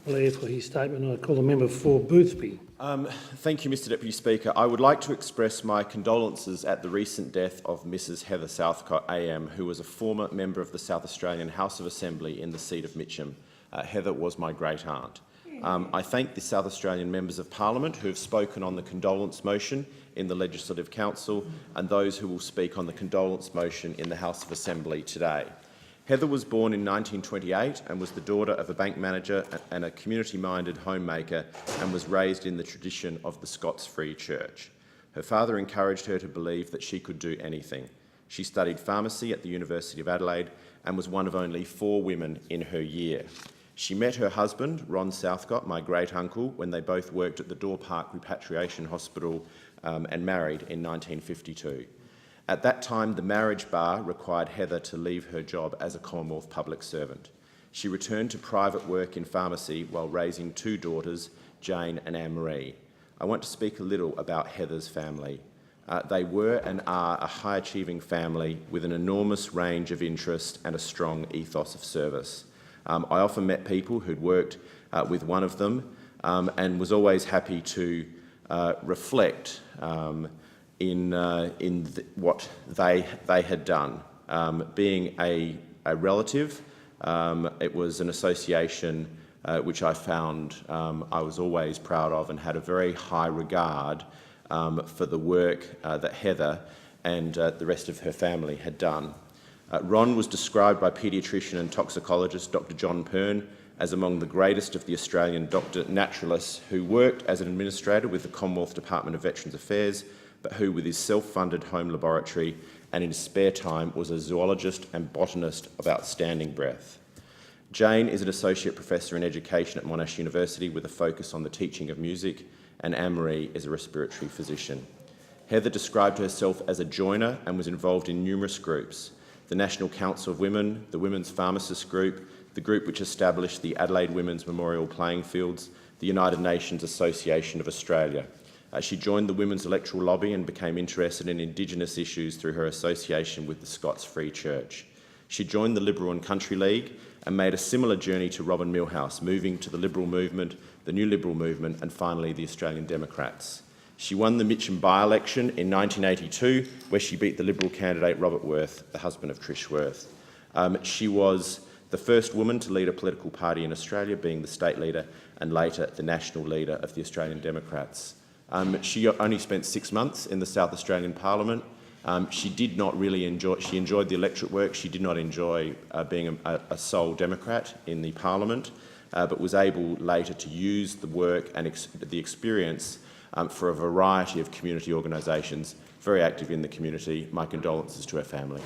Blair for his statement. I call the member for Boothby. Thank you, Mr Deputy Speaker. I would like to express my condolences at the recent death of Mrs Heather Southcott AM, who was a former member of the South Australian House of Assembly in the seat of Mitcham. Heather was my great-aunt. I thank the South Australian members of Parliament who have spoken on the condolence motion in the Legislative Council and those who will speak on the condolence motion in the House of Assembly today. Heather was born in 1928 and was the daughter of a bank manager and a community-minded homemaker, and was raised in the tradition of the Scots Free Church. Her father encouraged her to believe that she could do anything. She studied pharmacy at the University of Adelaide and was one of only 4 women in her year. She met her husband, Ron Southcott, my great-uncle, when they both worked at the Door Park Repatriation Hospital and married in 1952. At that time, the marriage bar required Heather to leave her job as a Commonwealth public servant. She returned to private work in pharmacy while raising 2 daughters, Jane and Anne-Marie. I want to speak a little about Heather's family. They were and are a high-achieving family with an enormous range of interest and a strong ethos of service. I often met people who'd worked with one of them and was always happy to reflect in what they had done. Being a relative, it was an association which I found I was always proud of and had a very high regard for the work that Heather and the rest of her family had done. Ron was described by paediatrician and toxicologist Dr John Pern as among the greatest of the Australian doctor naturalists who worked as an administrator with the Commonwealth Department of Veterans Affairs, but who, with his self-funded home laboratory and in his spare time, was a zoologist and botanist of outstanding breadth. Jane is an associate professor in education at Monash University with a focus on the teaching of music, and Anne-Marie is a respiratory physician. Heather described herself as a joiner and was involved in numerous groups: the National Council of Women, the Women's Pharmacists Group, the group which established the Adelaide Women's Memorial Playing Fields, the United Nations Association of Australia. She joined the Women's Electoral Lobby and became interested in Indigenous issues through her association with the Scots Free Church. She joined the Liberal and Country League and made a similar journey to Robin Milhouse, moving to the Liberal movement, the New Liberal movement, and finally the Australian Democrats. She won the Mitcham by-election in 1982, where she beat the Liberal candidate Robert Worth, the husband of Trish Worth. She was the first woman to lead a political party in Australia, being the state leader and later the national leader of the Australian Democrats. She only spent 6 months in the South Australian Parliament. She did not really enjoy. She enjoyed the electorate work. She did not enjoy being a sole Democrat in the Parliament, but was able later to use the work and the experience for a variety of community organisations, very active in the community. My condolences to her family.